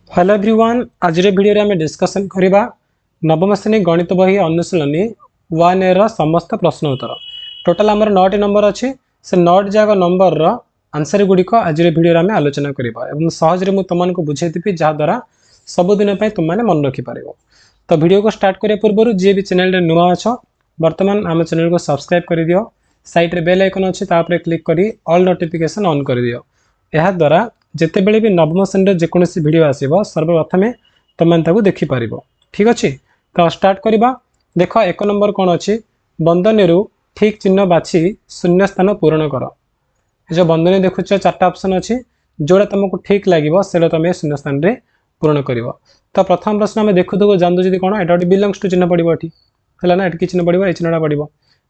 Hello everyone आज video रे आम डिस्कसन करबा नवम श्रेणी गणित बही अनुशीलनी 1 एर समस्त प्रश्न उत्तर टोटाल आमर 9 नंबर अच्छी से 9 जाक नंबर रो आंसर गुड़िक आज वीडियो रे आम आलोचना करबा एवं सहज रे मु तुमको बुझेदेवी जहाँद्वारा सबुदिन तुम मैंने मन रखिपार। तो वीडियो को स्टार्ट करने पूर्व जी भी चैनल रे नुआ अच्छ बर्तमान आम चैनल को सब्सक्राइब कर दियो। साइड रे बेल आइकन अच्छी क्लिक करी ऑल नोटिफिकेशन ऑन कर दियो। यह द्वारा जिते बेले भी नवम श्रेणी जेकोसी वीडियो आसो सर्वप्रथम तुम देखिपार। ठीक अच्छे तो स्टार्ट करवा। देख एक नंबर कौन अच्छी बंधनी ठीक चिन्ह बाछी शून्य स्थान पूरण कर। जो बंधनी देखुच 4टा ऑप्शन अच्छी जोड़ा तुमको ठीक लगे से तुम शून्य स्थान में पूरण कर। तो प्रथम प्रश्न आम देखु देखु जानू जी कौन एटा बिलंग्स टू चिन्ह पड़ो है ना ये चिन्ह पड़ो ये चिन्हटा पड़ो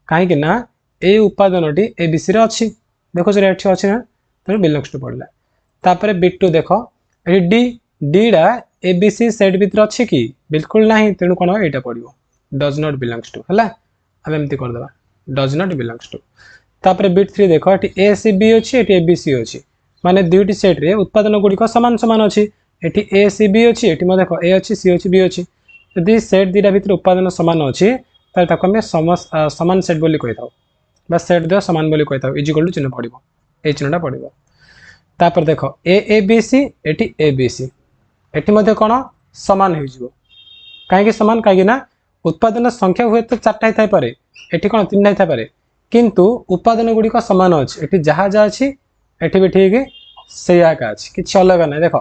कहीं ए उपादानटी ए बीसी अच्छी देखो ये अच्छी ना तेणु बिलंग्स टू पड़ा। तापर B2 देख ये डी डीडा ए बी सी सेट भितर अच्छी कि बिल्कुल ना तेणु कौन यहाँ पड़ो डज नॉट बिलंग्स टू है आम एमती करदे डज नॉट बिलंग्स टू। तापर B3 देख ये ए सी बी अच्छी ये ए बी सी अच्छी माने दुईटी सेट रे उत्पादन गुड़िक सामान सामान अच्छी ये ए सी बी अच्छी ये देख ए अच्छी सी अच्छी बी अच्छी यदि सेट दुईटा भितर उत्पादन सामान अच्छी आम सामान सेट बोली कही था सेट दे सामान बोली कही था इजिकल टू चिन्ह पड़ो ये चिन्हटा पड़ो। तापर देख ए बी सी एटी ए बी सी एटी मध्य कौन सामान हो कहीं सामान कहीं उत्पादन संख्या हुए तो 4टा ही थाईपे एटी कौन 3टा ही थाईपे किंतु उत्पादन गुड़िक सामान अच्छे एटी जहाँ जहाँ अच्छी एटी भी ठीक से अच्छी किसी अलग ना देख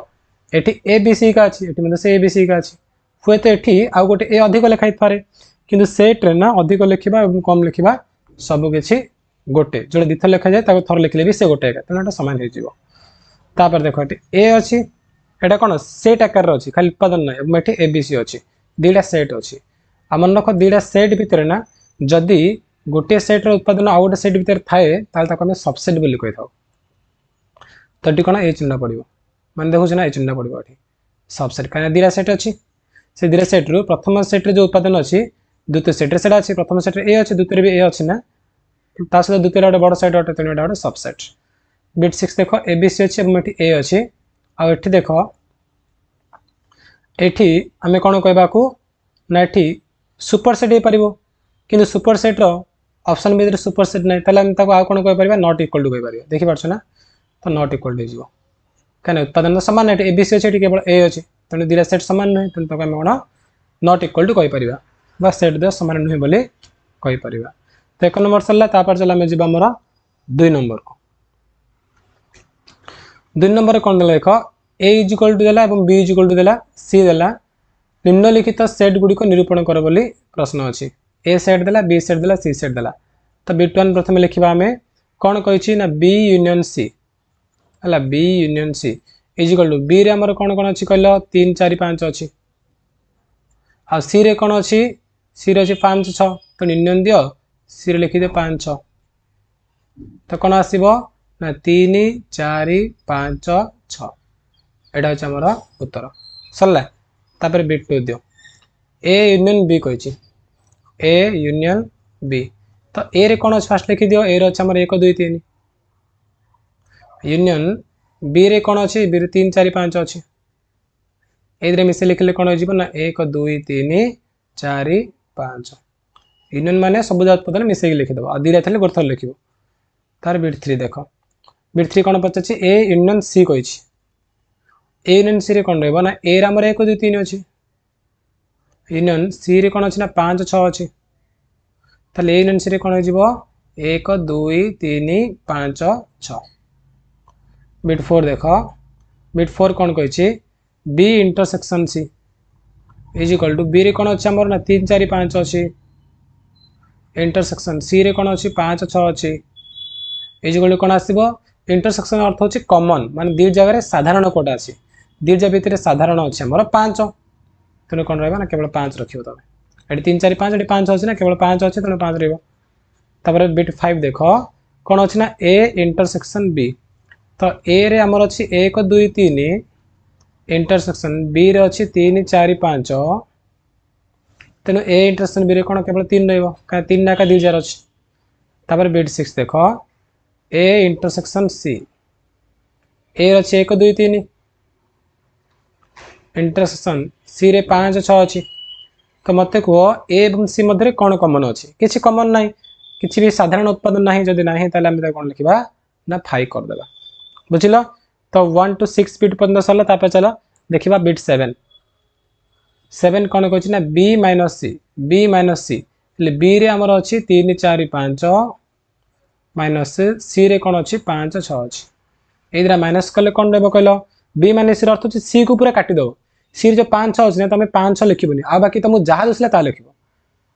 एटी ए बी सी का अच्छी एटी से ए बी सी का अच्छी हुए तो ये आउ गोटे ए अधिक लिखाई पारे कि सेट्रे ना अधिक लिखा कम लिखा सबकि गोटे जो दिथर लिखा जाए थर लिखले भी से गोटे तेना सामान हो। तापर देख ए अच्छी एटा कौन सेट आकार अच्छी खाली उत्पादन ना ये ए बी सी अच्छी दुईटा सेट अच्छी मन रख दुईटा सेट भितर ना जदि गोटे सेट्र उत्पादन आउ गोटे सेट भितर थाए आम सबसेट बोली कही था। तो ये कौन ये चिन्ह पड़ो मैंने देखुचे ना ये चिन्ह पड़ो ये सबसेट कहीं दुईटा सेट अच्छी से दुईटा सेट्रु प्रथम सेट्रे जो उत्पादन अच्छी द्वितीय सेट्रे से अच्छी प्रथम सेट्रे ए अच्छी द्वितीय भी ए अच्छी ना सहित द्वितीय गोटे बड़ सेट अटे तेणु गोटे सबसेट। B6 देख ए बी सी अच्छी ए अच्छी आठी देख एठी आम कौन कहवाकू ना ये सुपर सेट हो पार कि सुपर सेट्र ऑप्शन भी सुपर सेट ना आम कौन कह नॉट इक्वल टू कह देखिपार ना तो नॉट इक्वल टू हो कहीं उत्पादन सामान ए बी सी अच्छी केवल ए अच्छी तेणु दुईटा सेट सामान नुहे तेणु आम कौन नॉट इक्वल टू कहीपर सेट दे सामान नुहे बोली कहीपर। तो 1 नंबर सरला चल आम जी मोर 2 नंबर को 2 नंबर कौन देख ए इजिकल टू देला बी इजिकल टू देला सी देला निम्नलिखित सेट गुड़िक निरूपण कर बोली प्रश्न अच्छी ए सेट देला बी सेट देला सी सेट देला। तो B1 प्रथम लिखा आम कौन कही ना बी यूनियन सी है B union C is equal to B रे आमर कौन कौन अच्छी कहल 3 4 5 अच्छी आ सी रे कौन अच्छी सी रे अच्छी 5 6 तो यूनियन दियो सी रे लिखिदे 5 6 तो कौन आसो ना 3 4 5 6 एटा हूँ आमर उत्तर सरला। तापर B2 दियो ए यूनियन बी कही ए यूनियन बी तो ए रे कौन अच्छे फास्ट लिखि दियो ए अच्छे आमर 1 2 3 यूनियन बी रे कौन अच्छी बी रे 3 4 5 अच्छी ए मिसे लिखले कौन हो ना 1 2 3 4 5 यूनियन माने सब उत्पादन मिसेक लिखिदेव आ दुईटा थे गोटे थर लिख। तार B3 देख B3 कौन पचार ए यूनियन सी कही ए यूनियन सी रे कौन रहा ना ए आमर 1 2 3 अच्छी यूनियन सी रे कौन अच्छी ना 5 6 अच्छी ताले ए यूनियन सी रे कौन हो 1 2 3 5 6। B4 देख B4 कौन कही B intersection C is equal to B रे कौन अच्छे आमर ना 3 4 5 अच्छी इंटरसेक्शन सी रे कौन अच्छी 5 6 अच्छी इजिकल टू कौन आसो इंटरसेक्शन अर्थ होची कॉमन माने दी जगह साधारण कोटा अच्छी दी जगह भितर साधारण अच्छे आमर 5 तेणु कौन रहा ना केवल 5 रखियो तुम ये 3 4 5 ये 5 अच्छी ना केवल 5 अच्छे तेणु 5 रहा। B5 देख कौन अच्छी ना ए इंटरसेक्शन बी तो ए रे आमर अच्छी 1 2 3 इंटरसेक्शन बी रे अच्छी 3 4 5 तेणु ए इंटरसेक्शन बी रे कौन केवल 3 रहा 3 ना 2000 अच्छी। तापर B6 देख ए इंटरसेक्शन सी ए अच्छे 1 2 3 इंटरसेक्शन सी रे 5 6 अच्छी तो मत कह ए और सी मध्य कौन कमन अच्छी किसी कमन ना किसी भी साधारण उत्पादन ना जदि ना कौन लिखा ना 5 करदे बुझल तो 1 to 6 बिट पर्यटन सरला चलो देखा बिट 7 7 कौन कहना ना बी माइनस सी बी रे आमर अच्छी 3 4 5 माइनस सी रे कौन अच्छी 5 6 अच्छी ये माइनस कले कौन देव कहल बी माइनस अर्थ अच्छे सी को पूरा काटिदेव सी जो 5 6 अच्छे तुम 5 6 लिखबनी आ बाकी तुमको जहाँ दुसला ता लिख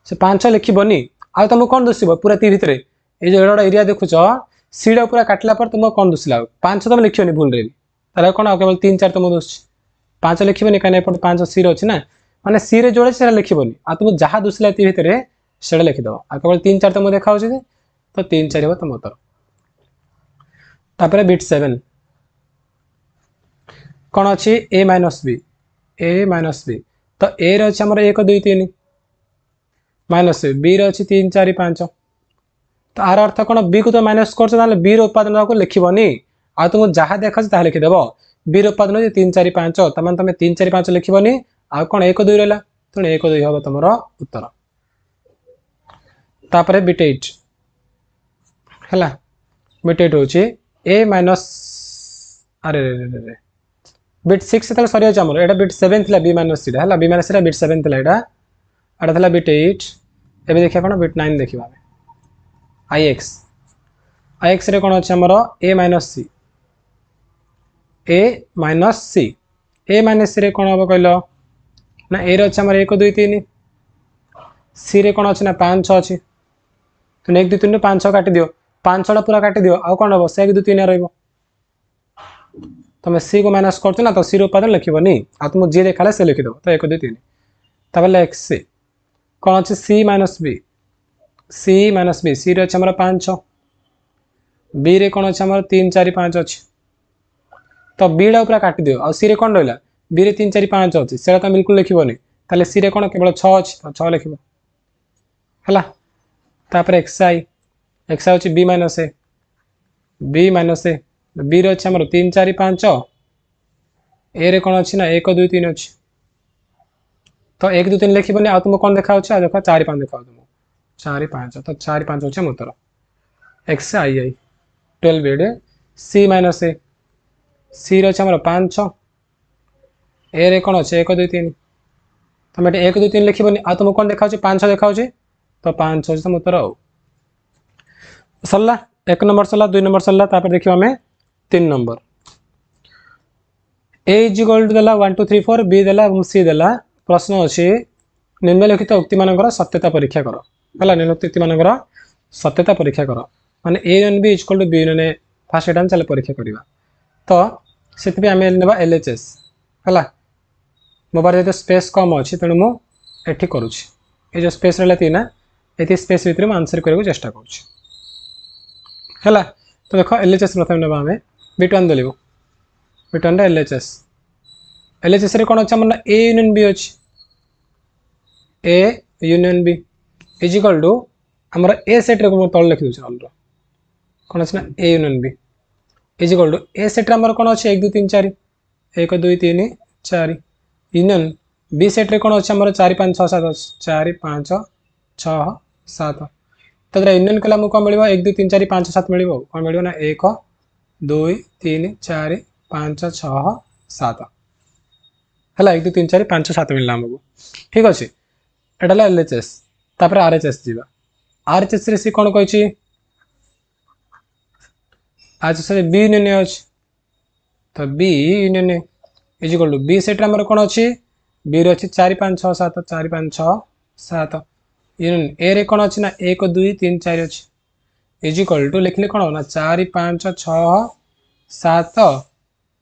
से 5 6 लिखबनी आ तुमको कौन दुसब पूरा ती भितर ये जो एड़ा एरिया देखुच सी टा पूरा काटला पर तुमको कौन दुसला 5 तुम लिखनी भूल रे भी कौन आ केवल 3 4 तुम दुस 5 लिखबनी कहीं एपटे 5 सी अच्छी ना मैंने सी रे जोड़े से लिखबनी आ तुमको जहाँ दुसला ती भितर से लिखिदेव आ केवल 3 4 तुमको देखा तो 3 4 हो तुम उत्तर तापर बिट 7 कौन अच्छी ए माइनस बी तो ए रे अच्छे आमर 1 2 3 माइनस बी रे अच्छी 3 4 5 तो आर अर्थ कौन बी को तो माइनस कर बी उत्पादन को लिखबनी आ तुमको जहाँ देखा लिखिदेव बी उत्पादन 3 4 5 तमें तुम 3 4 5 लिखबनी आ कौन 1 2 रहा तेणु 1 2 हम तुम उत्तर तापर बिट 8 है बिट 8 हूँ ए माइनस अरे रे बिट 6 से सरी अच्छे आमर यहाँ बिट 7 थी बी माइनस सी है बी माइनस सी बिट 7 थी यहाँ था बिट 8 ए देखिए कौन बिट 9 देखा आई एक्स रे कौन अच्छे आमर ए माइनस सी रे कौन हम कहल ना ए रे अच्छे आमर 1 2 3 सी रे कौन अच्छे ना 5 6 अच्छी तो 1 2 3 5 6 काट दियो 5 6 पूरा काट दियो आउ कौन हम से 1 2 3 रही तुम सी को माइनस कर ना तो सी उत्पादन लिखबनी आ तुम जी देखा से लिखिदेव तो 1 2 3 तब एक्स सी कौन अच्छे सी माइनस बी सी रे अच्छे आमर 5 6 बी रे कौन अच्छे आमर 3 4 5 अच्छी तो बी टा पूरा काट दियो आ सी रे कौन रहा बी रे 3 4 5 अच्छी से तुम बिल्कुल लिखबनी ताले सी रे कौन केवल 6 अच्छी तो 6 लिख है एक्स आई अच्छे बी माइनस ए बी रे अच्छे आमर 3 4 5 ए रे कौन अच्छी ना 1 2 3 अच्छी तो 1 2 3 लिखबनी आ तुमको कौन देखा देख 4 5 देखा तुमको 4 5 तो 4 5 अच्छे उत्तर एक्स आई 12 एड सी माइनस ए सी रे अच्छे आमर 5 6 ए रे कौन अच्छे 1 2 3 तुम ये 1 2 3 लिखबनी आ तुमको कौन देखा 5 6 देखा तो 5 6 तुम उत्तर सरला 1 नंबर सरला 2 नंबर सरला देखिए आम 3 number A is equal to देला 1 2 3 4 बी देला सी देला प्रश्न अच्छी निम्नलिखित उक्ति मानकर सत्यता परीक्षा कर है निम्नलिखित उक्ति मानकर सत्यता परीक्षा कर माने A union B is equal to B union A first एटा चल परीक्षा करवा तो से आम ना एल एच एस है मो पारे जो स्पेस कम अच्छी तेणु मुझे करुँच ये जो स्पेस रही ना ये स्पेस भितर मुझे आंसर करने चेष्टा करा तो देख एल एच एस प्रथम ना आम बिट 1 दिलु बिट 1 एल एच एस कौन अच्छे आम ए यूनियन बी अच्छी A union B is equal to आमर ए सेट्रे तल लिखी दूसरे अलर कौन अच्छे ना A union B is equal to A सेट्रे आमर कौन अच्छे 1 2 3 4 1 2 3 4 यूनियन बी सेट्रे कौन अच्छे आमर 4 5 6 7 4 5 6 7 तो यूनियन कला कौन मिल 1 2 3 4 5 7 मिल कौन मिल ना 1 2 3 4 5 6 7 है 1 2 3 4 5 7 मिलला आमको ठीक अच्छे एटा एल एच एस तापर आर एच एस जीवा आर एच एस सी कौन कही आज से बी यूनियन अच्छी तो B union is equal to B सेट्रे आमर कौन अच्छी बी रे अच्छी 4 5 6 7 4 5 6 7 यूनियन ए रे कौन अच्छी ना 1 2 3 4 अच्छी इज इक्वल टू लिखले कौन ना 4 5 6 7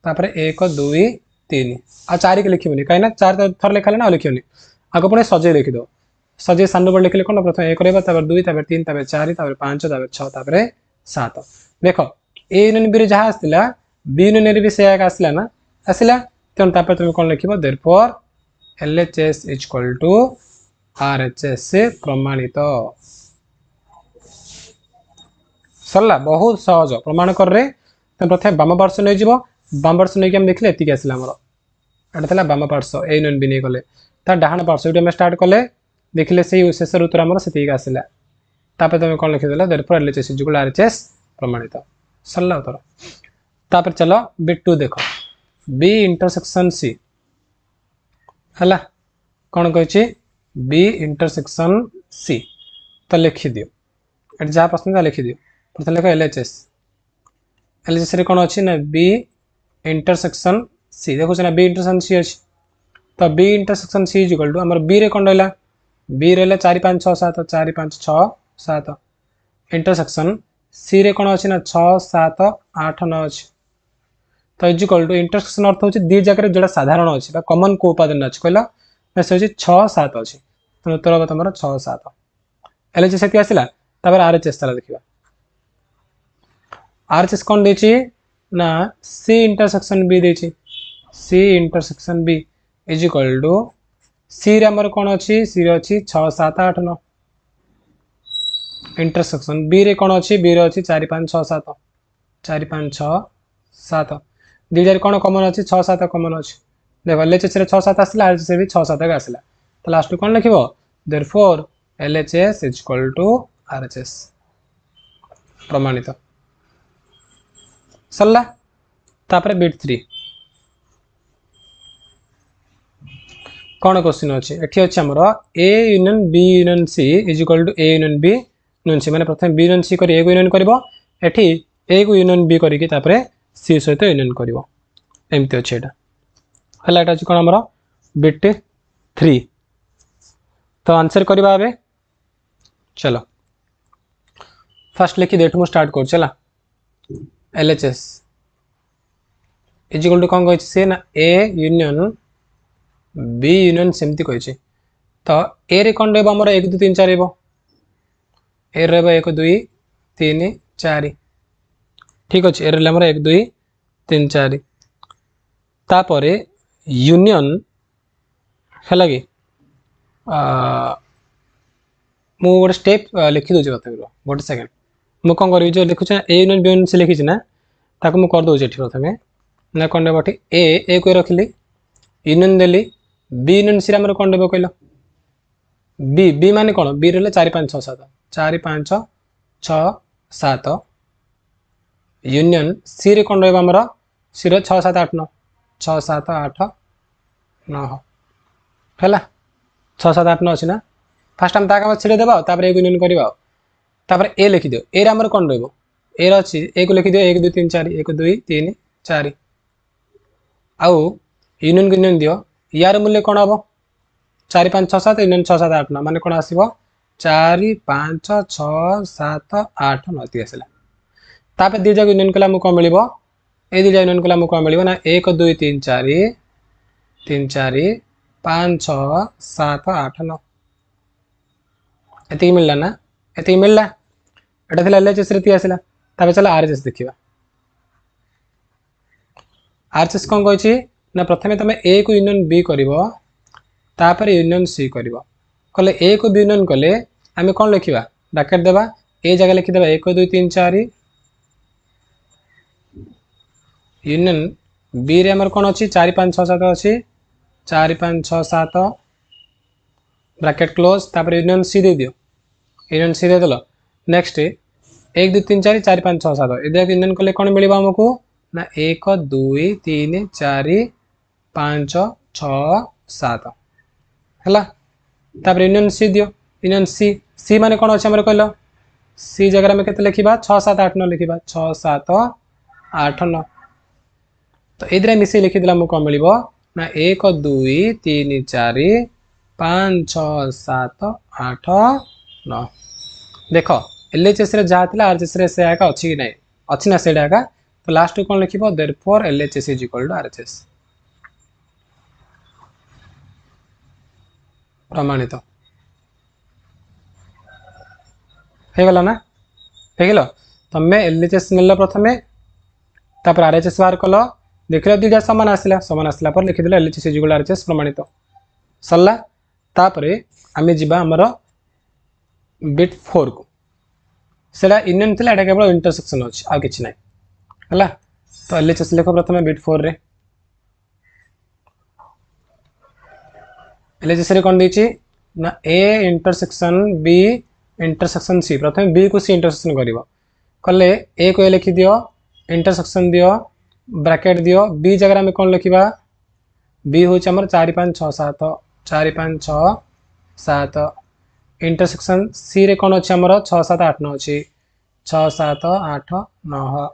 तापर 1 2 3 आ 4 के लिखबनी कहीं 4 थर लिखा ना लिखनी आगे पुणे सजे लिखिद सजे सान पर लिखले कौन प्रथम 1 रहा 2 3 4 5 6 7 देख ए यूनियन बी जहाँ आसला बी यूनियन भी से आसला ना आसला तेणु तुम कौन लिख therefore L H S is equal to R H S प्रमाणित सरला बहुत सहज प्रमाण कर प्रथम बाम पार्श्व नहीं बाम पार्श्व नहीं देखिले ये आसला एटा था बाम पार्श्व ए यूनियन बी नहीं गले तार डाहाण पार्श्व ये आम स्टार्ट कले देखिले से शेष ऋतु आम से आसला तापर तुम कौन लिखिदेल therefore LHS is equal RHS प्रमाणित सरला उत्तर तापर चलो बिट 2 देख बी इंटरसेक्शन सी है कौन कही बी इंटरसेक्शन सी तो लिखि दियो ये जहाँ प्रश्न लिखि दियो प्रथम लिख एलएचएस एलएचएस रे कौन अच्छी ना बी इंटरसेक्शन सी देखो ना बी इंटरसेक्शन सी अच्छी तो B intersection C is equal to आमर बी रे कौन रहा बी रहा 4 5 6 7 4 5 6 7 इंटरसेक्शन सी रे कौन अच्छी ना 6 7 8 9 अच्छी तो इज इक्वल टू इंटरसेक्शन अर्थ होची दी जगह जोड़ा साधारण अच्छी कमन को उपादान अच्छी कहला ना से 6 7 अच्छी तो उत्तर हम तुम 6 7 एलएचएस ये आसला आरएचएस ताला देखिबा आरएचएस कौन देची ना सी इंटरसेक्शन बी देची C intersection B is equal to C रे हमर कौन अच्छी सी रे अच्छी 6 7 8 9 इंटरसेक्शन बी रे कौन अच्छी बी रे अच्छी 4 5 6 7 4 5 6 7 दुईटार कौन कमन अच्छी 6 7 कमन अच्छी देख एलएचएस रे 6 7 आसला आरएचएस भी 6 7 आसला तो लास्ट कौन लिखिबो therefore LHS is equal to RHS प्रमाणित सरला तापर बिट 3 कौन क्वेश्चन अच्छी एठी अच्छी हमर A union B union C is equal to A union B union C माने प्रथम बी यूनियन सी करी ए को यूनियन करबो एठी ए को यूनियन बी करी कि तापर सी सहित यूनियन करबो एमती अच्छी एटा हला एटा अछि कोन हमर बिट 3 तो आंसर करबा आबे चलो फर्स्ट लिखि देठु मु स्टार्ट कर चला एलएचएस इज इक्वल टू कौन कही से ना ए यूनियन बी यूनियन सेमती कही तो ए रे कौन रहा आम 1 2 3 4 ए रहा 1 2 3 4 ठीक अच्छे ए रहा 1 2 3 4 तापर यूनियन है कि मु गोटे स्टेप लिखि दूसरी प्रथम गोटे सेकेंड मु कौन करी जो लिखुचे ए यूनियन बी यूनियन से लिखी ना ताको मु कर दूसरी प्रथम ना कौन देव ए को रखिली यूनियन देली बी यूनियन सी आम कौन देव कहल बी बी माने कौन बी रहा 4 5 6 7 4 5 6 7 यूनियन सी रे कौन रहा आमर सी रे 6 7 8 9 6 7 8 9 है 6 7 8 9 अच्छी ना फास्ट आम ताक छेड़े देवा तापर ए यूनियन करवा तापर ए लिखि दियो ए आमर कौन रही ए अच्छी ए को लिखि दियो 1 2 3 4 1 2 3 4 आउ यूनियन को यूनियन दियो यार मूल्य कौन हम 4 5 6 7 यूनियन 6 7 8 9 माने कौन आसीबो 4 5 6 7 8 9 ती आसला तापर दी जग यूनियन कला मु को मिलिबो ए दी जग यूनियन कला मु को मिलिबो ना 1 2 3 4 3 4 5 6 7 8 9 एति मिलला ना एति मिलला एटा थिला एलएचएस रे ती आसला तापर चला आरएचएस देखिबा आरएचएस कौन कही ना प्रथमे तुम ए को यूनियन बी करिवो तापर यूनियन सी करिवो कले ए को बी यूनियन कले आमे कौन लिखिबा ब्रैकेट देबा ए जगह लिखि देबा 1 2 3 4 यूनियन बी रे हमर कौन अछि 4 5 6 7 अछि 4 5 6 7 ब्रैकेट क्लोज तापर यूनियन सी दे दियो यूनियन सी दे दलो नेक्स्ट 1 2 3 4 4 5 6 7 ए जगह यूनियन कले कौन मिलिबा हमको ना 1 2 3 4 5 6 7 है तापर यूनियन सी दियो यूनियन सी सी माने कौन अच्छे आमर कहल सी जगह में केते लिखिबा 6 7 8 9 लिखिबा 6 7 8 9 तो इधर मिसे लिखिदेला मु कौन मिलिबो ना 1 2 3 4 5 6 7 8 9 देख एलएचएस रे जहाँ थिला आरएचएस रे से आका अछि कि नै अछि ना सेडा आका तो लास्ट कौन लिखिबो therefore LHS is equal to RHS प्रमाणित हो गला ना देख लो तुम एलएचएस मिलल प्रथमे तापर आरएचएस बाहर कल देख लो दुईटा सामान आसला पर लिखिदेल LHS is equal to RHS प्रमाणित सरला तापर आमे जिबा हमर बिट 4 को सेला यूनियन थिला एटा केवल इंटरसेक्शन अछि आ किछ नै हला तो एलएचएस लिखो प्रथमे बिट 4 रे एलएचएस रे कौन देछि ना A intersection B intersection C प्रथम बी को सी इंटरसेक्शन करिवो कले ए को ए लिखि दियो इंटरसेक्शन दियो ब्रैकेट दियो बी जगह में कौन लिखिबा बी होछि हमर 4 5 6 7 4 5 6 7 इंटरसेक्शन सी रे कौन अछि हमर 6 7 8 9 अछि 6 7 8 9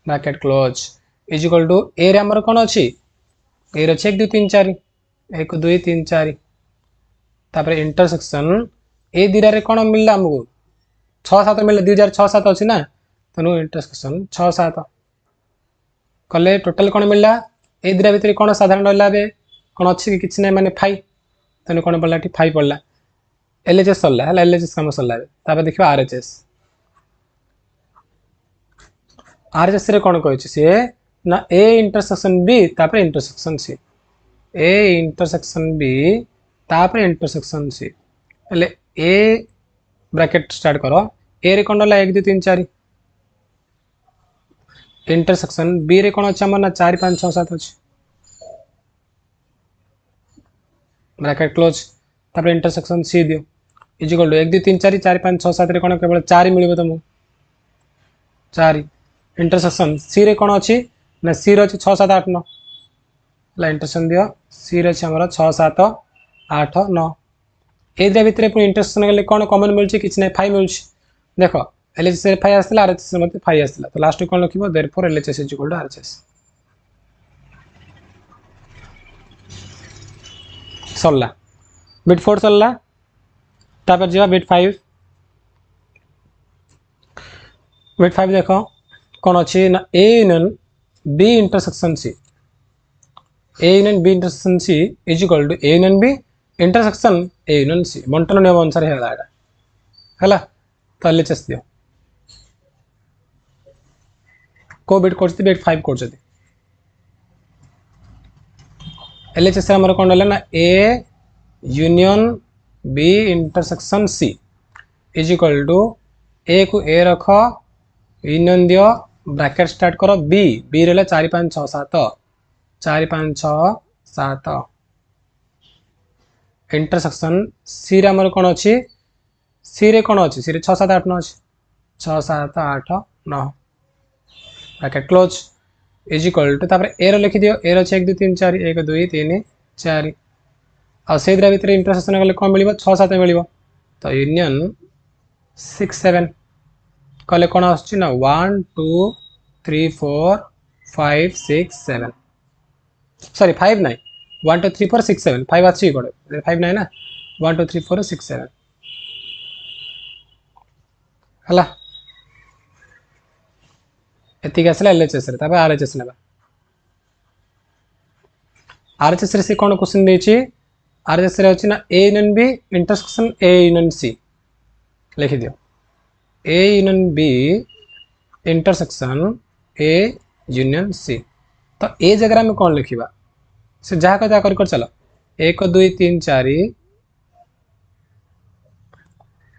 bracket close is equal to A रे हमर कौन अछि ए रे 1 2 3 4 1 2 3 4 तापर इंटरसेक्शन ए दिरा रे कौन मिलला हमको 6 7 मिलला 2006 7 अछि ना तनु इंटरसेक्शन 6 7 कले टोटल कौन मिलला ए दिरा भितर कौन साधारण रहला बे कौन अछि कि किछ नै माने 5 तनु कौन पड़ला ठी 5 पड़ला एलएचएस सरला हला एलएचएस काम सरला तापर देखिबा आरएचएस आरएचएस रे कौन कहै छै से ना ए इंटरसेक्शन बी तापर intersection C A intersection B तापर इंटरसेक्शन सी એટલે ए ब्रैकेट स्टार्ट करो ए रे कौन ला 1 2 3 4 इंटरसेक्शन बी रे कौन अछि हमर ना 4 5 6 7 अछि ब्रैकेट क्लोज तापर इंटरसेक्शन सी दियो इज इक्वल टू 1 2 3 4 4 5 6 7 रे कौन केवल 4 मिलिबो तुमको 4 इंटरसेक्शन सी रे कौन अछि ना सी रे अछि 6 7 8 9 ला इंटरसेक्शन दियो सी रे अछि हमर 6 7 8 9 ए दिरा भितर पुनी इंटरसेक्शन गले कौन कॉमन मिलछि किछ नै 5 मिलछि देखो एलएचएस रे 5 आस्थिला आरएचएस रे मते 5 आस्थिला तो लास्ट कौन लिखिबो therefore LHS is equal to RHS सरला बिट 4 सरला तापर जेबा बिट 5 बिट 5 देखो कौन अछि ना A union B intersection C A union B intersection C is equal to A union B intersection A union C बंटन नियम अनुसार हेला एटा हला तो एलएचएस दियो को बिट करछती बिट 5 करछती एलएचएस रे हमर कोन होला ना A union B intersection C is equal to A को ए रखो यूनियन दियो ब्रैकेट स्टार्ट करो बी बी रे 4 5 6 7 4 5 6 7 इंटरसेक्शन सी रे हमर कोन अछि सी रे कोन अछि सी रे 6 7 8 9 अछि 6 7 8 9 bracket close is equal to तापर ए रो लिखि दियो ए रो 1 2 3 4 1 2 3 4 आ से दिरा भितर इंटरसेक्शन गले कोन मिलिबो 6 7 मिलिबो तो यूनियन 6 7 कले कोन आछि ना 1 2 3 4 5 6 7 सॉरी 5 नहीं 1 2 3 4 6 7 5 अछि कोडे 5 नहीं ना 1 2 3 4 6 7 हला एतिक आसला एलएचएस रे तबे आरएचएस नेबा आरएचएस रे से कोन क्वेश्चन देछि आरएचएस रे अछि ना A union B intersection A union C लिखि दियो A union B intersection A union C तो ए जगह में कौन लिखिबा से जहा का जा कर चलो 1 2 3 4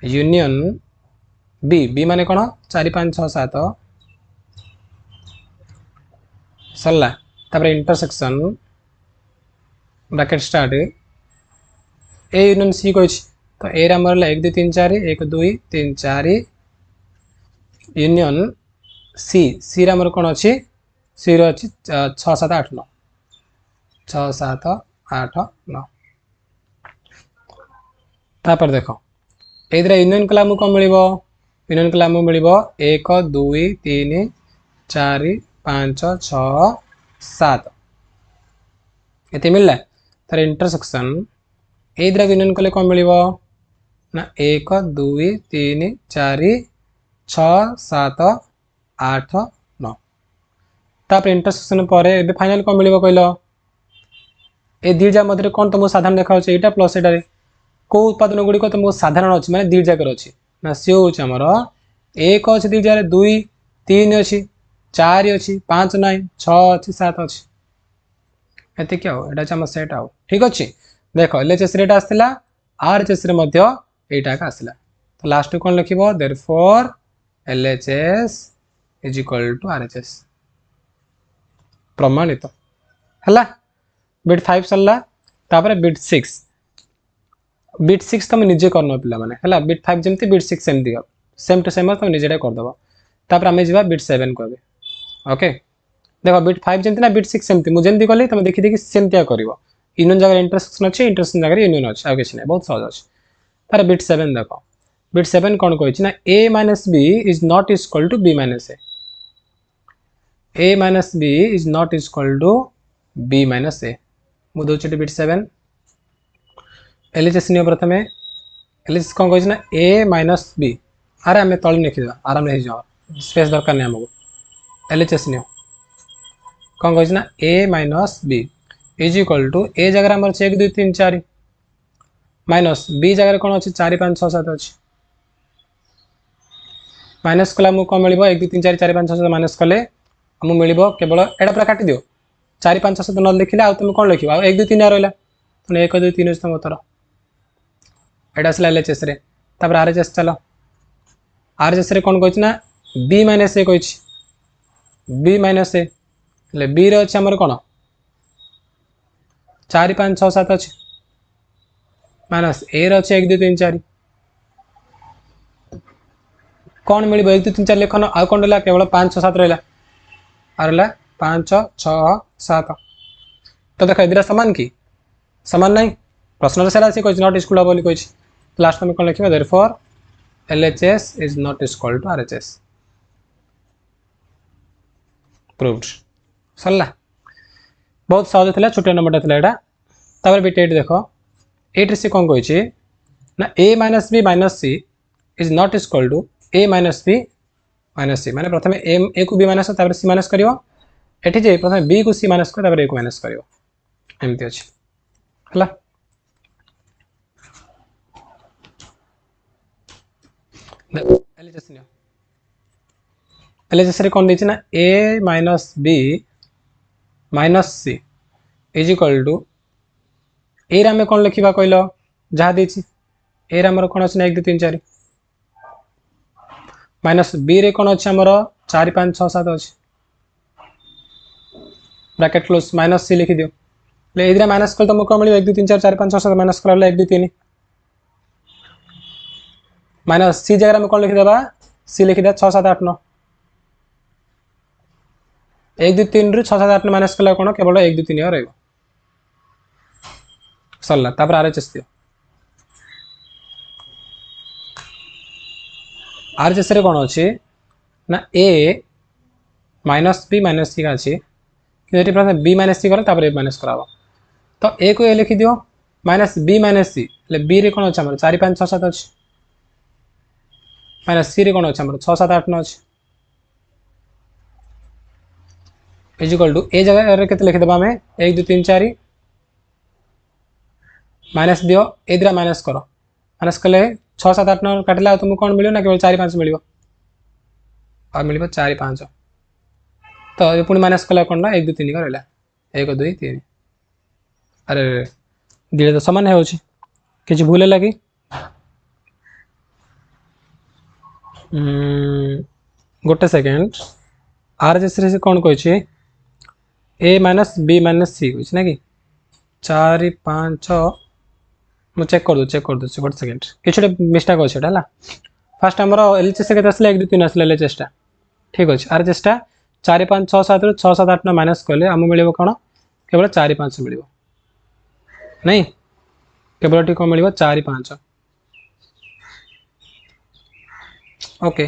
यूनियन बी बी माने कौन 4 5 6 7 सरला तापर intersection bracket start A union C कोछि तो ए रे हमर 1 2 3 4 1 2 3 4 यूनियन सी सी रे हमर कोन अछि सी रे अछि 6 7 8 9 6 7 8 9 तापर देखो ए दिरा यूनियन कला मु को मिलिबो यूनियन कला मु मिलिबो 1 2 3 4 5 6 7 एते मिलला तार इंटरसेक्शन ए दिरा यूनियन कले को मिलिबो ना 1 2 3 4 6 7 8 9 तापर इंटरसेक्शन पर एबे फाइनल को मिलिबो कहलो ए दीजा मध्य कोन तुम साधारण देखा होछ एटा प्लस एटा रे को उत्पादन गुडी को तुम साधारण अछि माने दीजा कर अछि ना से होछ हमर 1 अछि दीजा रे 2 3 अछि 4 अछि 5 9 6 अछि 7 अछि एते क्या हो एटा हम सेट आउ ठीक अछि देखो एलएचएस रेट आस्थिला आरएचएस रे मध्य एटा का आस्थिला तो लास्ट कोन लिखिबो therefore LHS is equal to RHS प्रमाणित हला बिट 5 सरला तापर बिट 6 बिट 6 तुम निजे करन पिला माने हला बिट 5 जेमती बिट 6 सेमती सेम टू सेम तुम निजेटा कर दबो तापर आमे जिबा बिट 7 को ओके देखो बिट 5 जेमती ना बिट 6 सेमती मु जेमती कहली तुम देखि देखि सेमतिया करबो यूनियन जगह इंटरसेक्शन अछि इंटरसेक्शन जगह यूनियन अछि आ किछ नै बहुत सहज अछि तार बिट 7 देखो बिट 7 कोन कहै छी ना a - b is not equal to b - a - b is not equal to b - a मु दो बिट 7 एलएचएस नियो प्रथमे एलएचएस कोन कहै छी ना a - b अरे हमें तळ लिखिदा आराम रे जाओ स्पेस दरकार नै हमको एलएचएस नियो कोन कहै छी ना a - b is equal to a जगह हमर 1 2 3 4 माइनस b जगह कोन अछि 4 5 6 7 अछि माइनस कला मु कोन मिलिबो 1 2 3 4 4 5 6 7 माइनस कले हमु मिलिबो केवल एडा पूरा काटि दियो 4 5 6 7 न लिखिले आ तुम कोन लिखिबो आ 1 2 3 रहला तो 1 2 3 अछि उत्तर एडा सला एलएचएस रे तापर आरएचएस चलो आरएचएस रे कोन कहै छी ना b - a कहै छी b - a ले b रे अछि हमर कोन 4 5 6 7 अछि माइनस a रे अछि 1 2 3 4 कौन मिल 1 2 3 4 लिखन आ कौन रहा केवल 5 6 7 रहा और रहा 5 6 7 तो देख ए सामान कि सामान नहीं प्रश्न सारा से कोई नॉट इक्वल बोली कोई लास्ट में कौन लिखिबा therefore LHS is not equal to RHS proved सरला बहुत सहज थिला छोटे नंबर थिला एटा तापर बिट 8 देखो 8 से कौन कहै छी ना a - b - c is not equal to a - b - c माने प्रथमे a को b माइनस तापर c माइनस करियो एठी जे प्रथमे b को c माइनस कर तापर a को माइनस करियो एमती अछि हला एलएचएस रे कोन दैछि ना a - b - c is equal to a रे हमें कोन लिखिबा कहलो जहा दैछि a रे हमर कोन अछि ना 1 2 3 4 माइनस b रे कोन अछि हमर 4 5 6 7 अछि ब्रैकेट क्लोज माइनस c लिखि दियो ले इधर माइनस कर तो मको मिलियो 1 2 3 4 4 5 6 7 माइनस करला 1 2 3 माइनस c जगह में कोन लिखि देबा c लिखि दे 6 7 8 9 1 2 3 रु 6 7 8 माइनस कला कोन केवल 1 2 3 रहइबो सरला तापर आरएचएस दियो आरएचएस रे कोन अछि ना a - b - c का अछि कि प्रथम b - c कर तापर a माइनस कराबो तो a को a लिखि दियो माइनस b - c ले b रे कोन अछि हमर 4 5 6 7 अछि माइनस c रे कोन अछि हमर 6 7 8 9 अछि इज इक्वल टू a जगह रे केते लिखि देबा हमें 1 2 3 4 माइनस दियो ए द्रा माइनस करो माइनस कले 6 7 8 9 काटला तुमको कोन मिलियो ना केवल 4 5 मिलियो और मिलियो 4 5 तो ये पुणी माइनस कला कोन ना 1 2 3 रहला 1 2 3 अरे धीरे तो समान है होची किछ भूले लगी गोटे सेकेंड आरएचएस रे कोन कहै छी a - b - c कहै छी ना कि 4 5 6 मु चेक कर दो गोटे सेकेंड किछ मिस्टेक अछि हला फर्स्ट हमर एलएचएस के आसला 1 2 3 आसला एलएचएस टा ठीक अछि आरएचएस टा 4 5 6 7 रु 6 7 8 9 माइनस करले हम मिलिबो कोन केवल 4 5 मिलिबो नहीं केवल टी को मिलिबो 4 5 ओके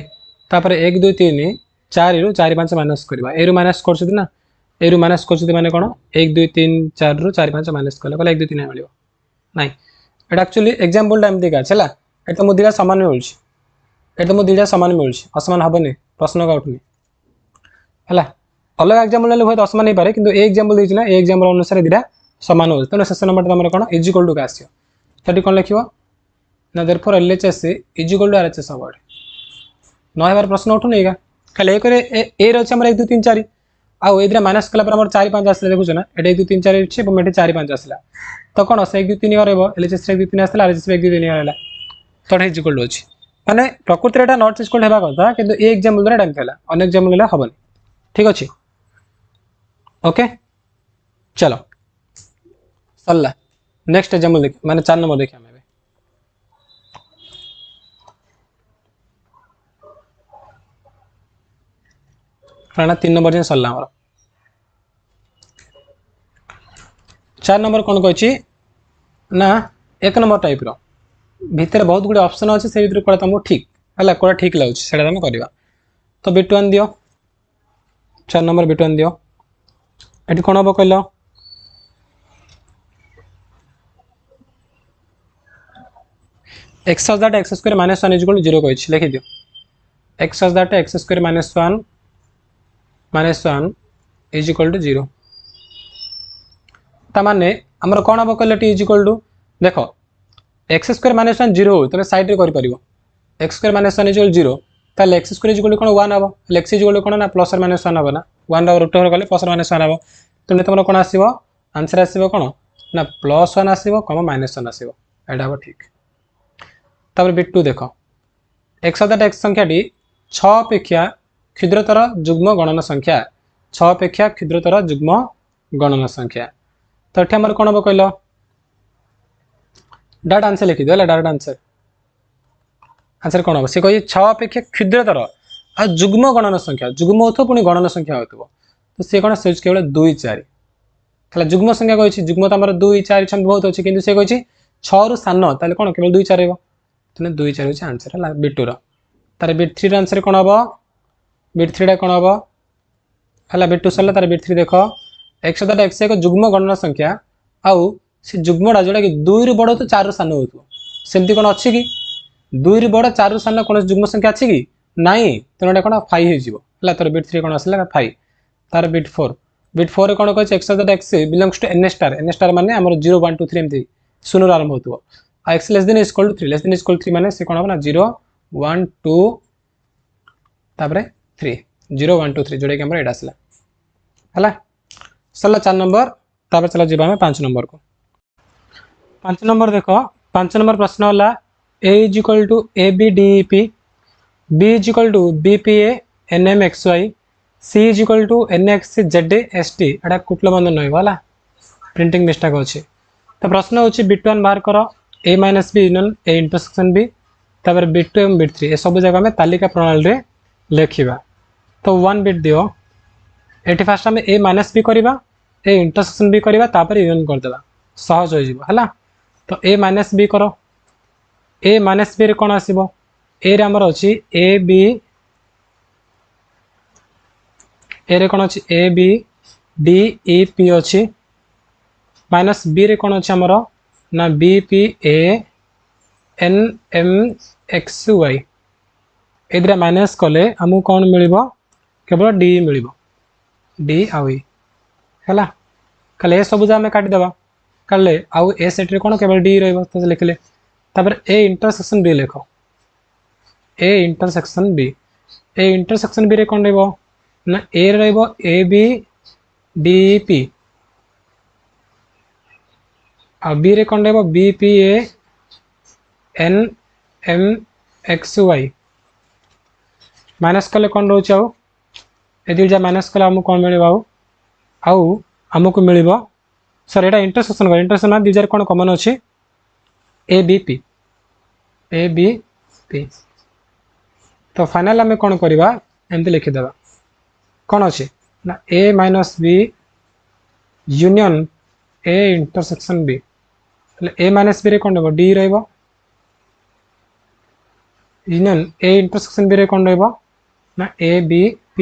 तापर 1 2 3 4 रु 4 5 माइनस करबा ए रु माइनस करछथि ना ए रु माइनस करछथि माने कोन 1 2 3 4 रु 4 5 माइनस करले कहले 1 2 3 मिलिबो नहीं एटा एक्चुअली एग्जांपल टाइम दिका छला एटा मु दिला समान मिलछि एटा मु दिला समान मिलछि असमान हबने प्रश्न का उठनी हला अलग एग्जांपल ले होय असमान नहीं पारे किंतु ए एग्जांपल देछि ना ए एग्जांपल अनुसार दिला समान हो तने सेशन नंबर तमर कोन इज इक्वल टू का आसियो तटी कोन लिखिबो ना therefore LHS is equal to RHS अवर्ड न हेबार प्रश्न उठु नैगा खाली ए करे ए रे अछि हमर 1 2 3 4 आ एद्रा माइनस कला पर हमर 4 5 आसले देखुछ ना एटा 1 2 3 4 अछि बमेटे 4 5 आसला तो कोन 1 2 3 रहबो एलएचएस 1 2 3 आसला आरएचएस 1 2 3 रहला तो इज इक्वल टू अछि माने प्रकृति एटा नॉट इक्वल हेबा କଥା किंतु ए एग्जांपल द्वारा डाइम थला अनेक एग्जांपल ले हबन ठीक अछि ओके चलो सल्ला नेक्स्ट एग्जांपल देख माने 4 नंबर देखिया हम କାରଣ 3 नंबर जे सरला हमर 4 नंबर कोन कहछि ना 1 नंबर टाइप रो भितर बहुत गुड ऑप्शन अछि से भितर कोला तुमको ठीक हला कोला ठीक लागछ सेडा हम करबा तो बिट 1 दियो 4 नंबर बिट 1 दियो एटी कोन हबो कहलो x that x square minus 1 is equal to 0 कहछि लिखि दियो x that x square minus 1 is equal to 0 ता माने हमर कोन हबो कहले t is equal to देखो x square minus 1 0 तबे साइड रे करि परिबो x square minus 1 is equal to 0 ताले x square is equal to कोन 1 हबो x is equal to कोन ना प्लस और माइनस 1 हबो ना 1 रा रूट ओवर गले प्लस और माइनस 1 हबो तने तमरो कोन आसीबो आंसर आसीबो कोन ना प्लस 1 आसीबो कम माइनस 1 आसीबो एडा हबो ठीक तब बिट 2 देखो x that x संख्या टी 6 अपेक्षा क्षुद्रतर युग्म गणन संख्या 6 अपेक्षा क्षुद्रतर युग्म गणन संख्या तो एठी हमर कोन हबो कहलो डाटा आंसर लिखि दियो डाटा आंसर कोन हबो से कहि 6 अपेक्षा क्षुद्रतर आ युग्म गणन संख्या युग्म होतो पुनी गणन संख्या होतो तो से कोन सेज केवल 2 4 तला युग्म संख्या कहि युग्म त हमर 2 4 छन बहुत अछि किंतु से कहि 6 रु सानो ताले कोन केवल 2 4 हेबो तने 2 4 होछि आंसर हला बिट 2 रो तारे बिट 3 रो आंसर कोन हबो बिट 3 डा कोन हबो हला बिट 2 सरला तारे बिट 3 देखो x that x एक युग्म गणन संख्या आउ से युग्मडा जोडा कि 2 रु बडो तो 4 रु सानो होतो सेमति कोन अछि कि 2 रु बडो 4 रु सानो कोन युग्म संख्या अछि कि नाही तनडा कोन 5 हे जिवो हला तारे बिट 3 कोन आसला 5 तारे बिट 4 रे कोन कहै x that x belongs to n star माने हमर 0 1 2 3 एमति शून्य आरंभ होतो आ x less than is equal to 3 माने से कोन हबना 0 1 2 तापरे 3 0 1 2 3 जोडे के हमर एडा आसला हला चलो 4 नंबर तापर चला जीवा में 5 नंबर को 5 नंबर देखो 5 नंबर प्रश्न होला a is equal to abdep b is equal to bpa nmxy c is equal to nxzst एडा कुटल बंधन नै वाला प्रिंटिंग मिस्टेक होछि तो प्रश्न होछि बिट 1 बाहर करो a minus b union a intersection b तापर बिट 2 एवं बिट 3 ए सब जगह में तालिका प्रणाली रे लेखिबा तो 1 बिट दियो एटी फास्ट हम a minus b करबा ए इंटरसेक्शन भी करबा तापर यूनियन कर देबा सहज हो जिवो हला तो a minus b करो a minus b रे कोन आसीबो a रे हमर अछि a b a रे कोन अछि a b d e p अछि माइनस b रे कोन अछि हमर ना b p a n m x y एदरा माइनस कले हमु कोन मिलिबो केवल d मिलिबो d आ e हला कले सब जा में काट देबा कले आउ ए सेट रे कोन केवल डी रहबो तो लिखले तापर ए इंटरसेक्शन बी लिखो ए इंटरसेक्शन बी रे कोन रहबो ना ए रहबो ए बी डी पी आ बी रे कोन रहबो B P A N M X Y minus कले कोन रहउ चाउ एदि जा माइनस कले हम कोन मिलबा आउ हमको मिलिबो सर एटा इंटरसेक्शन में दिजार कोन कॉमन अछि ए बी पी तो फाइनल हमें कोन करबा एमते लिखि देबा कोन अछि ना a minus b union a intersection b a minus b रे कोन रहबो d रहबो यूनियन a इंटरसेक्शन b रे कोन रहबो ना a b p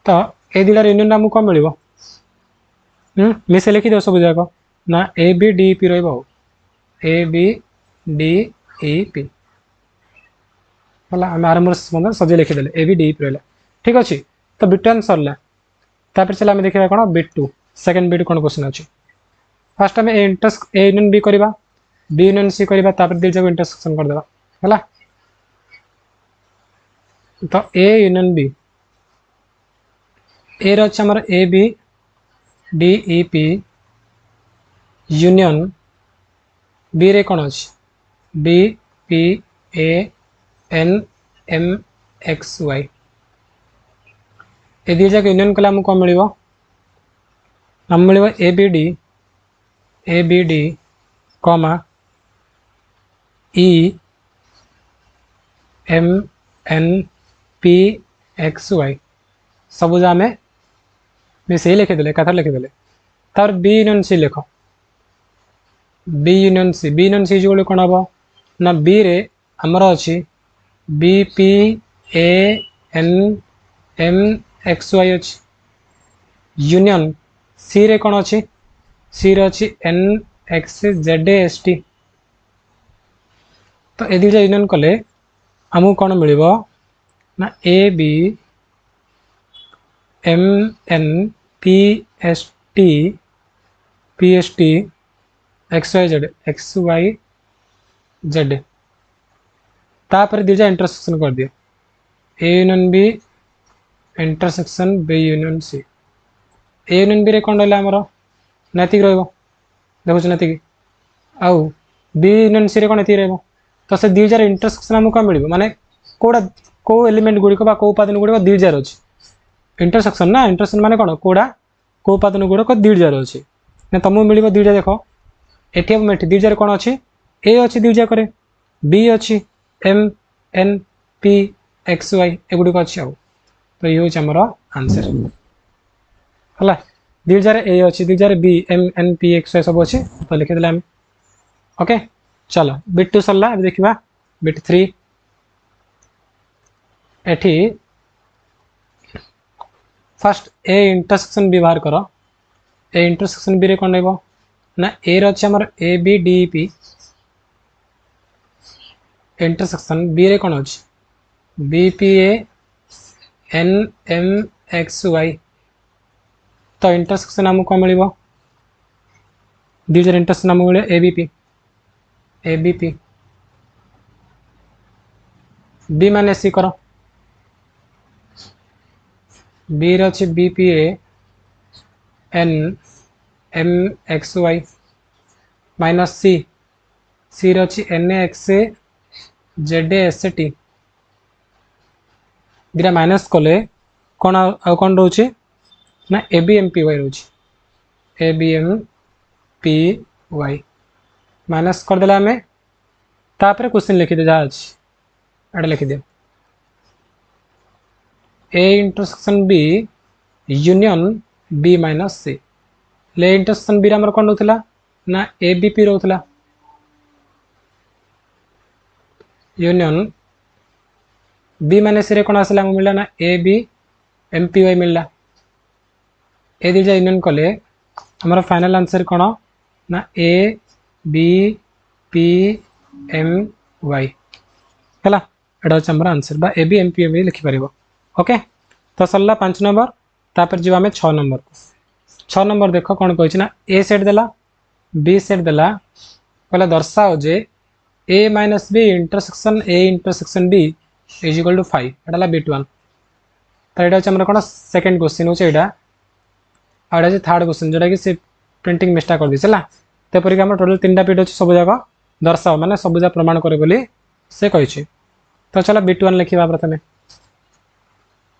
तो ए दिलार यूनियन नाम को मिलिबो मिसे लिखि दो सब जाको ना ए बी डी पी रहबो A B D E P हला हम आरंभ संबंध सजे लिखि देले ए बी डी पी रहला ठीक अछि तो बिट 1 सरला तापर चला हम देखिबा कोन बिट 2 सेकंड बिट कोन क्वेश्चन अछि फर्स्ट हम ए यूनियन बी करबा बी यूनियन सी करबा तापर दिल जाको इंटरसेक्शन कर देबा हला तो ए यूनियन बी ए रो छ हमर A B D E P union B रे कोन अछि B P A N M X Y A दी जाके यूनियन कला हम कोन मिलिबो हम मिलिबो A B D comma E M N P X Y सबूज आम मिसे लिखिदे कथा लिखिदे तार बी यूनियन सी लिख बी यूनियन सी जो कौन हम ना बी रे आमर अच्छी B P A N M X Y अच्छी यूनियन सी रे कौन अच्छी सी रे अच्छी N X Z S T तो ए दुटा यूनियन कले आमको कौन मिल ना A B M N P S T X Y Z तापर दुटा इंटरसेक्शन कर दियो A union B intersection B union C A union B रे कौन रहा आमर नैतिक देखुच नैतिक आउ बी यूनियन सी रे कौन ये रहा तो से दुईजार इंटरसेक्शन आमको कौन मिल माने कोड़ा कौ एलिमेंट गुड़िक कौ उपादान गुड़िक दुईजार अच्छी इंटरसेक्शन ना इंटरसेक्शन माने कौन कोड़ा कौ उपादान गुड़िक दुईजार अच्छी ना तुमको मिल दुईटा देख एटी हम एटी दुईजार कौन अच्छी ए अच्छी दुईजाक बी अच्छी M N P X Y एगुड़िक अच्छी आउ तो ये हूँ आमर आंसर है दुईजार ए अच्छी दुईजार B M N P X Y सब अच्छे तो लिखिदे आम ओके चलो बिट 2 सरला देखा बिट 3 एटी फास्ट ए इंटरसेक्शन बी बाहर कर ए इंटरसेक्शन बी रे कौन रहा ना ए रही आमर A B D P intersection B रे कौन अच्छी B P A N M X Y तो इंटरसेक्शन आमको कौन मिल दुईजार इंटरसेक्शन आमको मिले ए बी पी बी माने सी कर बी रही B P A N M X Y minus C रही N X Z S T दिटा माइनस कले कौन आ कौन रोचे ना A B M P Y रोचे A B M P Y minus करदे आम तापर क्वेश्चन लिखिदे जहाँ अच्छी एटा लिखिदे A intersection B union B minus C ले इंटरसेक्शन बी आमर कौन रोला ना ए बी पी रोला यूनियन बी माइनस सी रे कौन आसला मिलला ना A B M P Y मिलला ए दुटा यूनियन कले आमर फाइनल आंसर कौन ना A B P M Y है एटा हूँ आमर आंसर बा A B M P M लिखिपर ओके तो सरला 5 नंबर तापर जी आम 6 नंबर को 6 नंबर देख कौन कही ना ए सेट देला बी सेट देला कहला दर्शाओ जे A minus B intersection B is equal to 5 एटा बिट 1 तो यहाँ हूँ कौन सेकेंड क्वेश्चन हूँ यहाँ आड़ा थर्ड क्वेश्चन जोटा कि सी प्रिंटिंग मिस्टेक कर देला तेपरिक आम टोटाल 3टा बिट अच्छे सब जाक दर्शाओ माने सब जा प्रमाण करे बोली से कही तो चलो बिट 1 लिखा प्रथम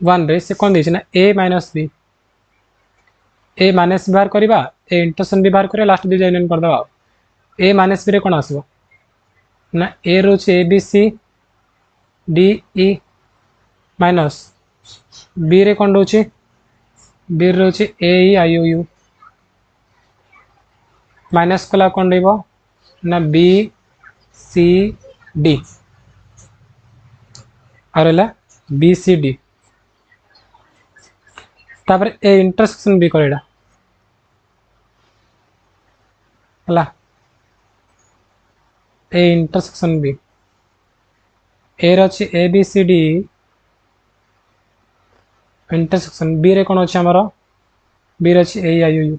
1 रे से कौन देना ना A minus B A minus बाहर करवा ए इंटरसेक्शन भी बाहर कर लास्ट दुईटा यूनियन करदे ए माइनस बी रे कौन आसो ना ए रोचे A B C D E minus B रे कौन रोचे बी रोचे ए ई आई ओ यू माइनस कला कौन ना बी सी डी और बी सी डी तापर ए इंटरसेक्शन बी कर ए इंटरसेक्शन बी ए रही A B C D intersection B रे कौन अच्छे आमर बी रही ए आई यू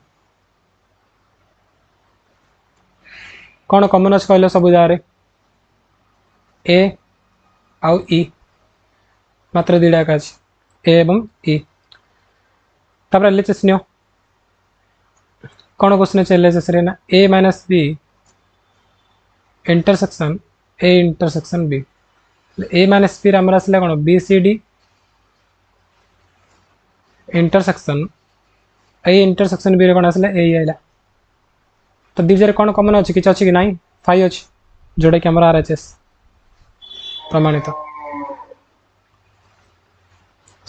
कौन कमन अच्छे कहल सब जगह ए आउ ई मात्र दुईटा का अच्छे ए एवं ई तापर एल एच एस नियो कौन क्वेश्चन अच्छे एल एच एस ना A minus B intersection B A minus B आमर आसला कौन B C D intersection A intersection B रे कौन आसला ए आइला तो दुईजार कौन कमन अच्छी किसी अच्छी कि ना 5 अच्छी जोटा कि आमर आर एच एस प्रमाणित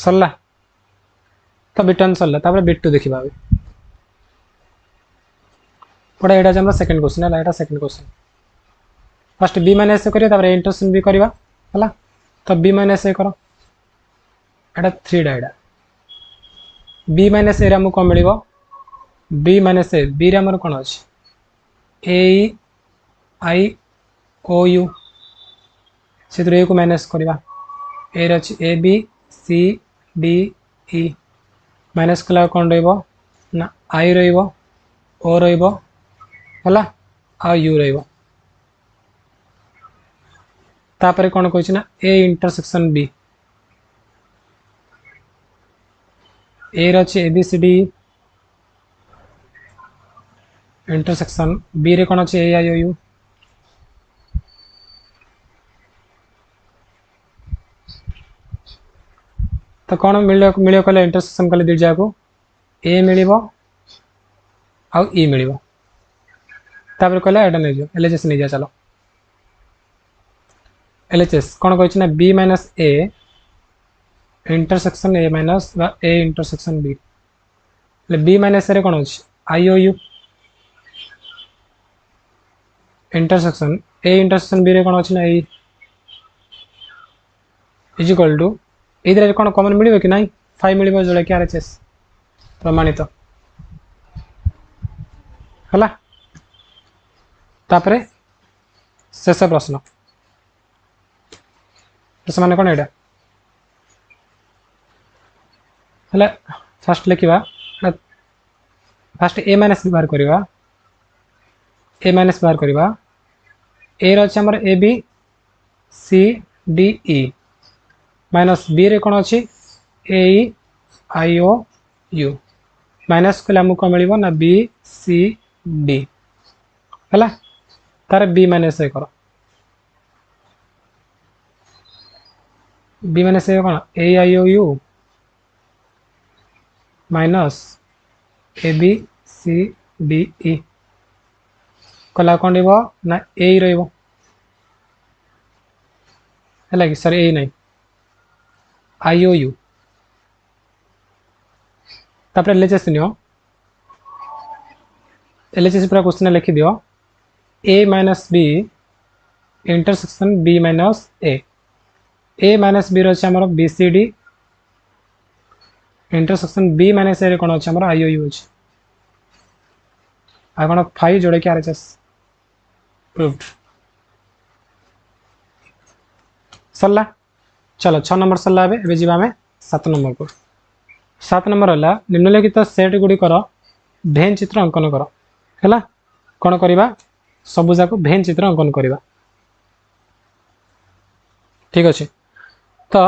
सरला तो बिटन सरला तापर बिट टू देखिबा पड़ा एटा हमरा सेकंड क्वेश्चन है एटा second question first B minus A करिया तापर इंटरसेक्शन बी करबा हला तो बी माइनस ए करो एटा 3 डाइडा बी माइनस ए रे हमको मिलिबो बी माइनस ए बी रे हमर कोन अछि ए आई ओ यू से ए को माइनस करवा ए रे अछि A B C D E minus कला कौन रहिबो ना आई रहिबो ओ रहिबो हला आ यू रहिबो तापर कौन कहछि ना ए इंटरसेक्शन बी ए रे अछि A B C D intersection B रे कौन अछि ए आई ओ यू तो कौन मिलियो कहले इंटरसेक्शन कले दी जाको ए मिलिबो आ ई मिलिबो तापर कहले एटा नै जो एलएचएस नै जा चलो एलएचएस कौन कहछि ना B minus A intersection A minus बा ए इंटरसेक्शन बी ले बी माइनस ए रे कौन अछि I O U intersection A intersection B रे कौन अछि ना ई इज इक्वल टू इधर कौन कॉमन मिलिबो कि नहीं 5 मिलिबो जोले कि आरएचएस प्रमाणित हला तापरे शेष प्रश्न प्रश्न माने कौन एटा हला फर्स्ट लिखिबा फर्स्ट ए माइनस बी बाहर करबा ए माइनस बाहर करबा ए रो हमर A B C D E minus B रे कौन अच्छी ए आई ओ यू माइनस कले आमको कौन मिल ना बी सी डी है तार बी माइनस ए कर बी माइनस ए कौन A I O U minus A B C D E कला कौन ना ए रहा कि सर ए नहीं आई ओ यू तापर एलएचएस नियो एलएचएस पूरा क्वेश्चन लिखि दियो A minus B intersection B minus A minus B रही आमर B C D intersection B minus A कौन अच्छे आमर आई ओ यू अच्छे आ कौन 5 जोड़े कि आरएचएस प्रूव्ड सरला चलो 6 नंबर सरला एबे जीवा में 7 नंबर को 7 नंबर है निम्नलिखित सेट गुड़िकर भेन चित्र अंकन कर है कौन करवा सबू जाक भेन चित्र अंकन करवा ठीक अच्छे तो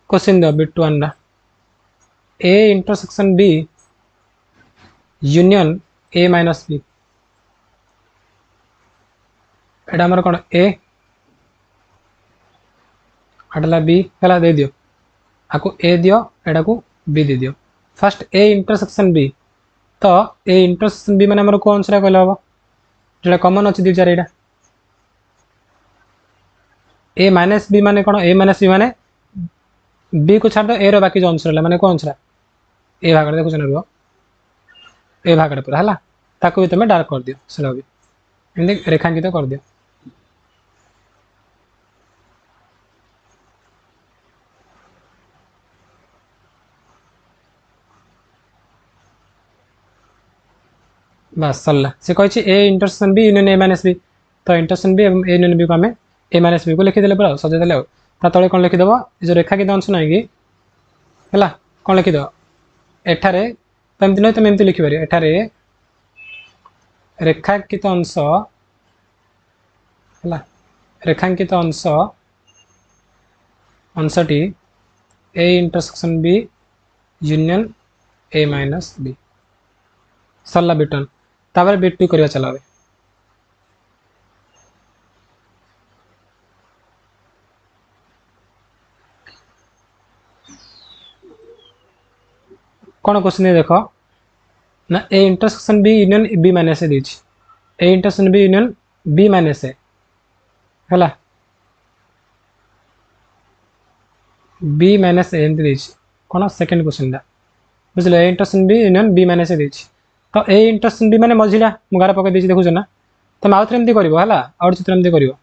क्वेश्चन दियो bit 1 A intersection B union A minus B एटा हमर कौन ए आटला बी है दे दियो आपको ए दियो एटा को बी दे दियो फर्स्ट ए इंटरसेक्शन बी तो ए इंटरसेक्शन बी माने हमर कौन सा कहला हो जेटा कॉमन अछि दि चार एटा ए माइनस बी माने कौन ए माइनस बी माने बी को छाड़ दो ए रो बाकी जो आंसर है माने कौन सा ए भाग देखो जन रो ए भाग पूरा है ताको भी तुम डार्क कर दियो सेटा भी एंड रेखांकित कर दियो बस सरला से कही A intersection B union A minus B तो intersection B A union B को आम ए माइनस बी को लिखिदे पूरा सजेदे तले कौन लिखिदेव जो रेखांकित अंश ना कि है कौन लिखिदेव एठारे तो एमती नहीं तुम एमती लिखिपार एठारे रेखांकित अंश है रेखांकित अंश अंशटी A intersection B union A minus B सरला बिटन तापर बिट 2 करवा चला कौन क्वेश्चन देख ना A intersection B union B minus A A intersection B union B minus A है बी माइनस ए एमती देछि कोन सेकंड क्वेश्चन दा बुझले A intersection B union B minus A देछि तो ए इंटरसेक्शन बी माने मझिला मुगार पके देछि देखुछ ना तो माउथ एमती करबो हला और चित्र एमती करबो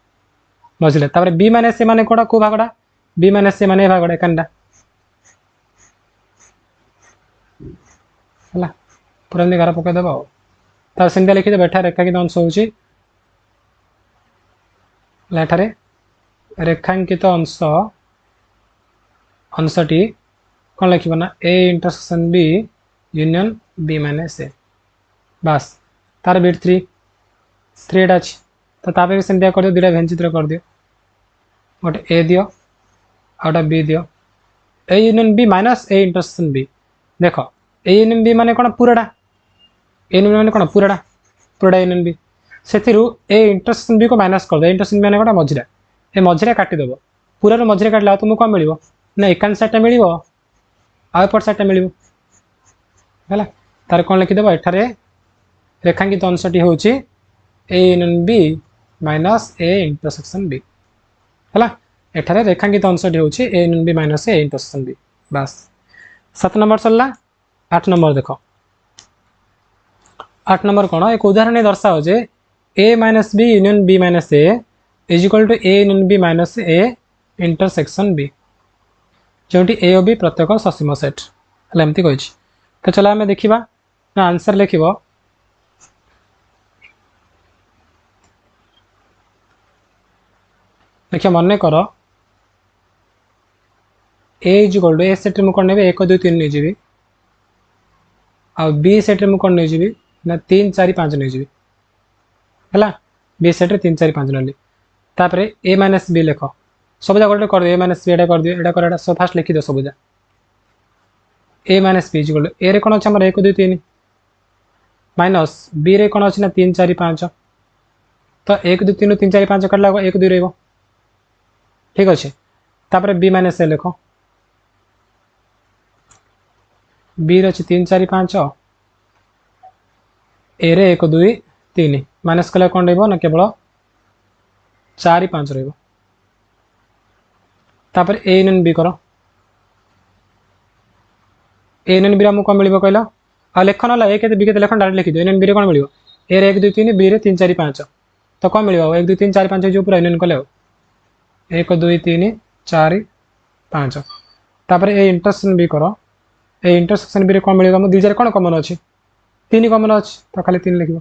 मझिला तापर बी माइनस ए माने कोडा को भागडा बी माइनस ए माने भागडा एकांडा हला पूरा एमती गार पके देबो तार सेमती लिखि दे बैठा रेखांकित अंश होछि लेठारे रेखांकित अंश अंशटी कौन लिखा ना A intersection B union B minus A बास तार बिट 3 एट अच्छी तो ताप भी सेमती कर दियो दुटा भेन चित्र कर दियो गोटे ए दियो आउटा बी दियो A union B minus A intersection B देख ए यूनियन बी माने कौन पूराटा ए यूनियन माने कौन पूराटा यूनियन बी से ए इंटरसेक्शन बी को माइनस कर दे इंटरसेक्शन बी माने कौन मझिरा ए मझिरा काटिदेव पूरा मझिरा काटिला तुमको कौन मिल ना एकांश साइडटा मिल आउट साइडटा मिल है तार कौन लिखिदेव एठारे रेखांकित अंशटी हूँ A union B minus A intersection B है एठारे रेखांकित अंशटी हूँ A union B minus A intersection B बास 7 नंबर सरला 8 नंबर देख 8 नंबर कौन एक उदाहरण दर्शाओ जे A minus B union B minus A is equal to A union B minus A intersection B जो ए और बी प्रत्येक ससीम सेट है एमती कही तो चलो आम देखा ना आंसर लिख देखिए मन कर A is equal to A set में कौन ने 1 2 3 नहीं जी आ बी सेट में कौन नहीं जी ना 3 4 5 नहीं जी है बी सेट 3 4 5 नहीं तापर ए माइनस बी लिख सब जा गोटे कर दियो ए माइनस बी एटा कर दियो एटा कर एटा सब फास्ट लिखि दियो सब जा ए माइनस बी इक्वल ए रे कोन अछि हमर 1 2 3 माइनस बी रे कोन अछि ना 3 4 5 तो 1 2 3 3 4 5 कटला 1 2 रहबो ठीक अछि तापर बी माइनस ए लिखो बी रे अछि 3 4 5 ए रे 1 2 3 माइनस कले कोन रहबो ना केवल 4 5 रहबो तापर ए यूनियन बी कर ए यूनियन बी आमको कौन मिल कहल आ लेख ना एक बी के लेख डायरेक्ट लिखि दियो यूनियन बी रे कौन मिल ए रे 1 2 3 बी रे 3 4 5 तो कौन मिल 1 2 3 4 5 जो पूरा यूनियन कले 1 2 3 4 5 तापर ए इंटरसेक्शन बी कर ए इंटरसेक्शन बी रे कौन मिल हम दुई कौन कमन अच्छी 3 कमन अच्छी तो खाली 3 लिख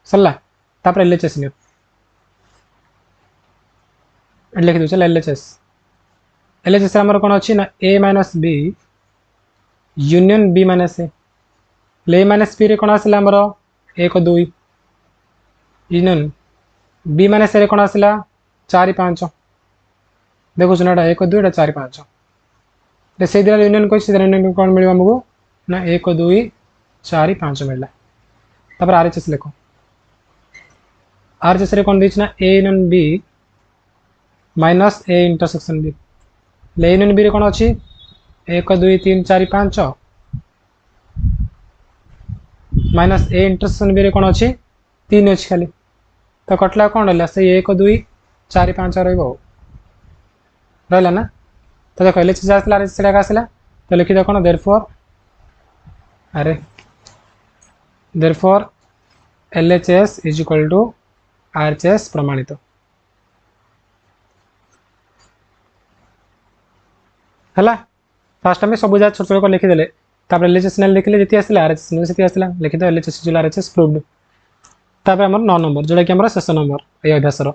सरला तापर एलएचएस नियो लिखि दो चल एलएचएस एलएचएस आमर कौन अच्छी ना A minus B union B minus A minus B रे कौन आसला आमर 1 2 यूनियन बी माइनस ए रे कौन आसला 4 5 देखो ना 1 2 एटा 4 5 रे से दिरा यूनियन कोइ से यूनियन कौन मिल हमको ना 1 2 4 5 मिलला तापर आरएचएस लिखो आरएचएस रे कौन दिछ ना A union B minus A intersection B union B रे कौन अच्छी 1 2 3 4 5 माइनस ए इंटरसेक्शन बी रे कौन अच्छी 3 अच्छी खाली तो कटला कौन रहा से 1 2 4 5 रहा ना तो देखो एल एच आसला तो लिखी दे कौन therefore L H S is equal to R H S प्रमाणित है फास्ट आम सब जगह छोट छोट कर लिखिदे तापर एल एच एस लिखिले जी आसला आर एच एस जी आसला लिखिद L H S R H S proved तापर आम 9 नंबर जोटा कि आम शेष नंबर ये अभ्यासर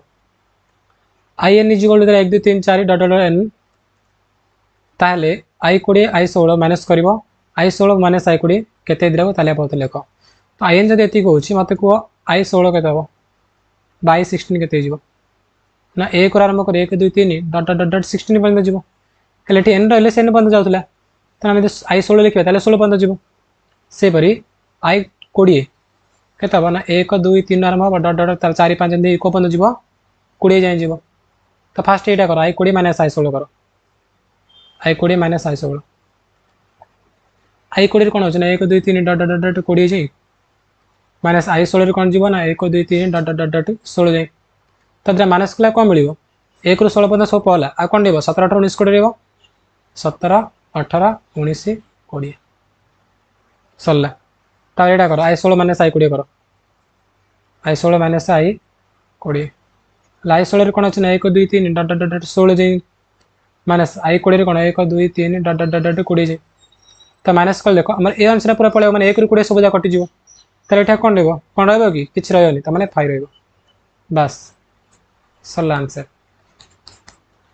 I N is equal to 1 2 3 4 dot dot N ताहले आई 20 आई 16 माइनस कर आई 16 माइनस आई 20 केते देबो ताले पत लेख तो आई एन जदि एति कहूँ मत कह आई 16 के हम बाई 16 के ना एक आरंभ कर 1 2 3 डट डट डट 16 पर्यटन जीव हेल्ले एन रही से एन पर्यटन जाऊला तो आम आई 16 लिखा 16 पर्यटन जीव सेपरी आई 20 के ना 1 2 3 आरंभ हम डट डट तार 4 5 को पर्यटन जीव 20 जाए जीव तो फास्ट यहाँ कर आई 20 माइनस आई 16 कर आई 20 माइनस आई 16 आई 20 कौन हो 1 2 3 डट डट डट 20 जाए माइनस आई 16 कौन जीव ना 1 2 3 डट डट डट 16 जाए तो माइनस कला कौन मिल 1 रू 16 पर्यटन सब पहला आ कौन रहा 17 18 19 कोड़े रहा 17 18 19 20 सरला तार कर आई 16 माइनस आई 20 कर आई 16 माइनस आई 20 आई 16 कौन अच्छे ना 1 2 3 डट डट डट 16 जाए माइनस आई 20 कौन 1 2 3 डट डट डट 20 जाए तो माइनस कल देख आम ए अनुसार पूरा पड़े मैंने 1 रू 20 सब कटिज तार ये कौन रहा कि किसी रही तो मैंने 5 रस सरला आंसर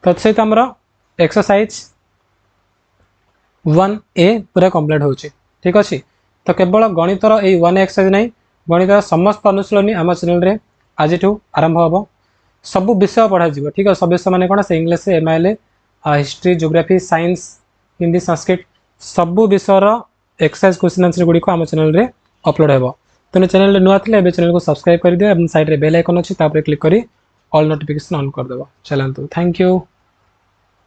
तो सहित आमर एक्सरसाइज 1A पूरा कंप्लीट हो ठीक अच्छे तो केवल गणितर ये 1 एक्सरसाइज नहीं गणितर समस्त अनुशीलनी आम चैनल रे आज आरंभ हम सब विषय पढ़ा ठीक है सब विषय मैंने कौन से English MIL history geography science Hindi Sanskrit सब विषयर एक्सरसाइज क्वेश्चन आंसर गुड़िक आम चैनल रे अपलोड हो तेणु चैनल नुआ थे चैनल को सब्सक्राइब कर दियो साइड रे बेल आइकन अच्छी क्लिक करी ऑल नोटिफिकेशन ऑन कर देबो चलंतु थैंक यू।